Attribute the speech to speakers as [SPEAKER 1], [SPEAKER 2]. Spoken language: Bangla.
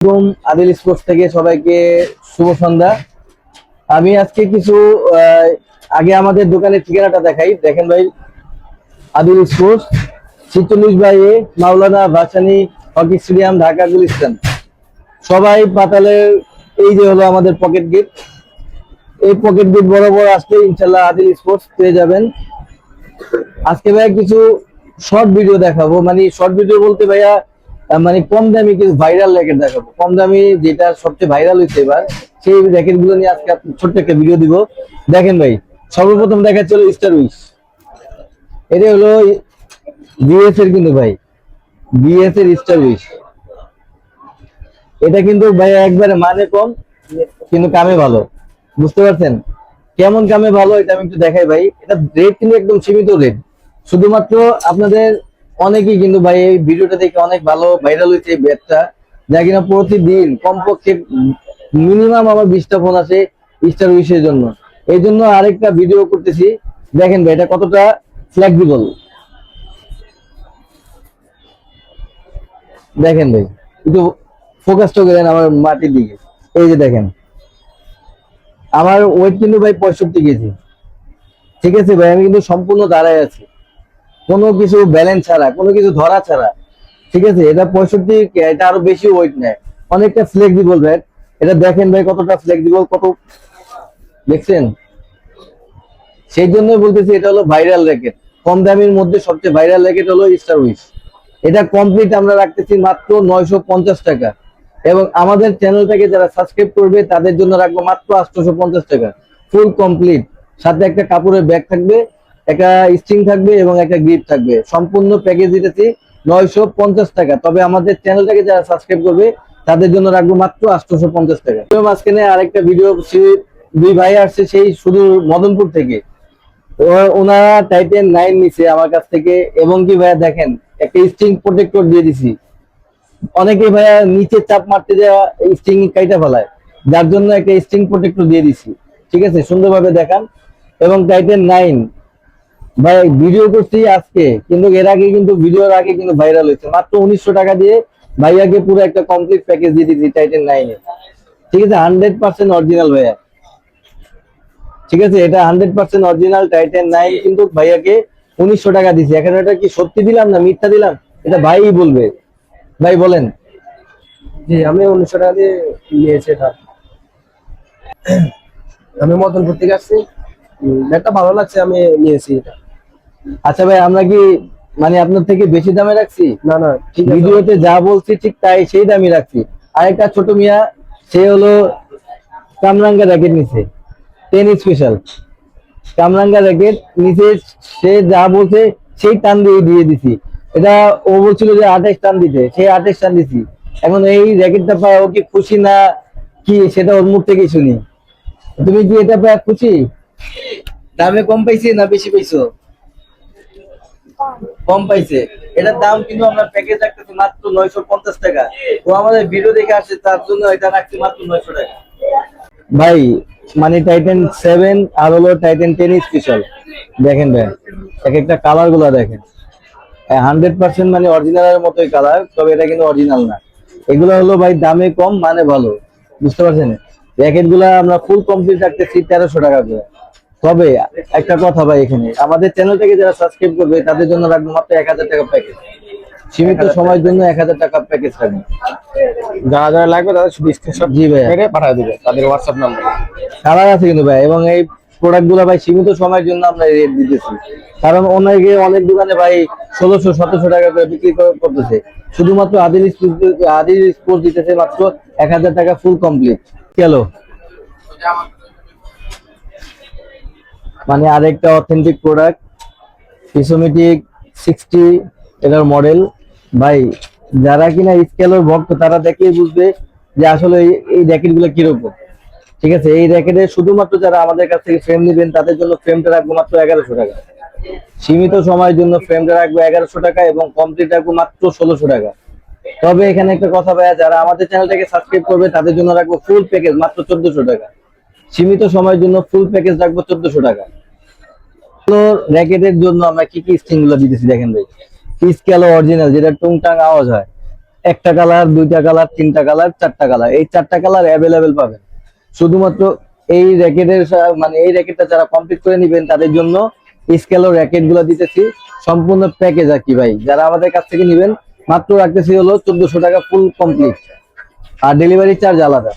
[SPEAKER 1] আদিল স্পোর্টস থেকে সবাইকে শুভ সন্ধ্যা। আমি আজকে কিছু আগে আমাদের দোকানের ঠিকানাটা দেখাই। দেখেন ভাই, আদিল স্পোর্টস 46/A মাওলানা ভাসানী হকি স্টেডিয়াম, ঢাকা গুলিস্তান। সবাই পাতালের এই যে হলো আমাদের পকেট গেট। এই পকেট গেট বরাবর আসলে ইনশাল্লাহ আদিল স্পোর্টস পেয়ে যাবেন। আজকে ভাই কিছু শর্ট ভিডিও দেখাবো, মানে শর্ট ভিডিও বলতে ভাইয়া মানে কম দামি কিছু ভাইরাল র্যাকেট দেখাবো। কম দামি যেটা সবচেয়ে ভাইরাল হয়েছে এবার, সেই র্যাকেট গুলো নিয়ে আজকে ছোট্ট একটা ভিডিও দিব। দেখেন ভাই, সর্বপ্রথম দেখাচ্ছে হলো স্টার উইশ। এটা হলো বিএস এর, কিন্তু ভাই বিএস এর স্টার উইশ। এটা কিন্তু ভাই একবারে মানে কম, কিন্তু কামে ভালো। বুঝতে পারছেন কেমন কামে ভালো? এটা আমি একটু দেখাই ভাই। এটা রেট কিন্তু একদম সীমিত রেট। শুধুমাত্র আপনাদের অনেকেই কিন্তু ভাই এই ভিডিওটা দেখে অনেক ভালো ভাইরাল হয়েছে এই ব্যাটটা, যা কিনা প্রতিদিন কমপক্ষে মিনিমাম আমার 20টা ফোন আসে স্টার উইশের জন্য। এই জন্য আরেকটা ভিডিও করতেছি। দেখেন ভাই এটা কতটা ফ্লেক্সিবল। দেখেন ভাই, একটু ফোকাসটা করেন আমার মাটির দিকে। এই যে দেখেন, আমার ওয়েট কিন্তু ভাই 65 কেজি। ঠিক আছে ভাই, আমি কিন্তু সম্পূর্ণ দাঁড়ায় আছি, কোনো কিছু ব্যালেন্স ছাড়া, কোনো কিছু ধরা ছাড়া। ঠিক আছে, এটা 65, এটা আরো বেশি ওয়েট নেয়, অনেকটা ফ্লেক্সিবল ব্যাট। এটা দেখেন ভাই কতটা ফ্লেক্সিবল, কত দেখছেন। সেই জন্যই বলতেছি এটা হলো ভাইরাল র্যাকেট। কম দামের মধ্যে সবচেয়ে ভাইরাল র্যাকেট হলো স্টার উইশ। এটা কমপ্লিট আমরা রাখতেছি মাত্র 950 টাকা, এবং আমাদের চ্যানেলটাকে যারা সাবস্ক্রাইব করবে তাদের জন্য রাখবো মাত্র 850 টাকা, ফুল কমপ্লিট। সাথে একটা কাপড়ের ব্যাগ থাকবে, একটা স্ট্রিং থাকবে এবং একটা গ্রিপ থাকবে। সম্পূর্ণ প্যাকেজ দিতেছি 950 টাকা। তবে আমাদের চ্যানেলটাকে যারা সাবস্ক্রাইব করবে তাদের জন্য রাখবো মাত্র 850 টাকা। মাঝখানে আরেকটা ভিডিও, দুই ভাই আসছে সেই শুধু মদনপুর থেকে। ওনারা টাইটেন 9 নিছে আমার কাছ থেকে, এবং কি ভাইয়া দেখেন একটা স্ট্রিং প্রোটেক্টর দিয়ে দিছি। অনেকে ভাইয়া নিচে চাপ মারতে যাওয়া স্ট্রিং কাইটা ফেলায়, যার জন্য একটা স্ট্রিং প্রোটেক্টর দিয়ে দিছি। ঠিক আছে, সুন্দরভাবে দেখান। এবং টাইটেন 9 ভাই ভিডিও করছি আজকে, কিন্তু এর আগে কিন্তু ভিডিওর আগে কিন্তু ভাইরাল হয়েছে। মাত্র 1900 টাকা দিয়ে ভাইয়াকে পুরো একটা কমপ্লিট প্যাকেজ দিয়ে দিচ্ছি টাইটেন 9 এ। ঠিক আছে, 100% অরিজিনাল ভাইয়া। ঠিক আছে, এটা 100% অরিজিনাল টাইটেন 9, কিন্তু ভাইয়াকে 1900 টাকা দিছি। এখন এটা কি সত্যি দিলাম না মিথ্যা দিলাম, এটা ভাই বলবে। ভাই বলেন।
[SPEAKER 2] জি, আমি 1900 টাকা দিয়ে নিয়েছি এটা। আমি মদনপুর থেকে আসছি, ব্যাগটা ভালো লাগছে, আমি নিয়েছি এটা।
[SPEAKER 1] আচ্ছা ভাই, আমরা কি মানে আপনার থেকে বেশি দামে রাখছি?
[SPEAKER 2] না না, ঠিক আছে।
[SPEAKER 1] ভিডিওতে যা বলছি ঠিক তাই, সেই দামই রাখছি। আরেকটা ছোট মিয়া, সে হলো কামরাঙ্গা র্যাকেট নিছে, 10 স্পেশাল কামরাঙ্গা র্যাকেট নিচে। সে যা বলছে সেই টান দিয়ে দিয়ে দিছি। এটা ও বলছিল যে 28 টান দিতে, সেই 28 টান দিছি। এখন এই র্যাকেটটা পায় ও কি খুশি না কি, সেটা ওর মুখ থেকেই শুনি। তুমি কি এটা পায় খুশি? দামে কম পাইছি না বেশি পাইছো? কম পাইছে। এটার দাম কিন্তু আমরা প্যাকেজ রাখতেছি মাত্র 950 টাকা। ও আমাদের ভিডিও দেখে আসছে, তার জন্য এটা রাখছি মাত্র 900 টাকা। ভাই মানে টাইটান 7 আর হলো টাইটান 10 স্পেশাল। দেখেন ভাই, এক একটা কালার গুলা দেখেন, 100% মানে অরিজিনালের মতোই কালার, তবে এটা কিন্তু অরিজিনাল না। এগুলো হলো ভাই দামে কম মানে ভালো। বুঝতে পারছেন, র্যাকেট গুলা আমরা ফুল কমপ্লিট রাখতেছি 1300 টাকা করে। তবে একটা কথা ভাই, এখানে আমাদের চ্যানেলটাকে যারা সাবস্ক্রাইব করবে তাদের জন্য রাখবো মাত্র 1000 টাকা প্যাকেজ। সীমিত সময়ের জন্য 1000 টাকা প্যাকেজ রাখবো।
[SPEAKER 2] যারা যারা লাগবে তাদের শুধু স্ক্রিনশট
[SPEAKER 1] জি ভাই,
[SPEAKER 2] মেরে পাঠিয়ে দিবে তাদের হোয়াটসঅ্যাপ নাম্বার।
[SPEAKER 1] কালার আছে কিন্তু ভাই, এবং এই প্রোডাক্ট গুলো ভাই সীমিত সময়ের জন্য আমরা রেট দিতেছি। কারণ অনেক দোকানে ভাই 1600-1700 টাকা করে বিক্রি করতেছে। শুধুমাত্র আদিল স্পোর্টস দিতেছে মাত্র 1000 টাকা ফুল কমপ্লিট। গেল মানে আরেকটা অথেন্টিক প্রোডাক্ট, পিসোমেটিক 60 এটার মডেল। ভাই যারা কিনা স্কেলের ভক্ত তারা দেখেই বুঝবে যে আসলে এই র্যাকেট গুলো কিরকম। ঠিক আছে, এই র্যাকেটে শুধুমাত্র যারা আমাদের কাছ থেকে ফ্রেম নেবেন তাদের জন্য ফ্রেমটা রাখবো মাত্র 1100 টাকা। সীমিত সময়ের জন্য ফ্রেমটা রাখবো 1100 টাকা, এবং কমপ্লিট রাখবো মাত্র 1600 টাকা। তবে এখানে একটা কথা ভাইয়া, যারা আমাদের চ্যানেলটাকে সাবস্ক্রাইব করবে তাদের জন্য রাখবো ফুল প্যাকেজ মাত্র 1400 টাকা। সীমিত সময়ের জন্য ফুল প্যাকেজ রাখবো 1400 টাকা। র্যাকেটের জন্য আমরা কি কি স্ট্রিং গুলো দিতেছি দেখেন ভাই। স্কেল অরিজিনাল, যেটা টুংটাং আওয়াজ হয়, একটা কালার, দুইটা কালার, তিনটা কালার, চারটা কালার, এই চারটা কালার অ্যাভেলেবেল পাবেন। শুধুমাত্র এই র্যাকেটের মানে এই র্যাকেটটা যারা কমপ্লিট করে নেবেন তাদের জন্য স্কেল র্যাকেট গুলো দিতেছি সম্পূর্ণ প্যাকেজ আর কি ভাই। যারা আমাদের কাছ থেকে নেবেন মাত্র রাখতেছি হলো 1400 টাকা ফুল কমপ্লিট, আর ডেলিভারি চার্জ আলাদা।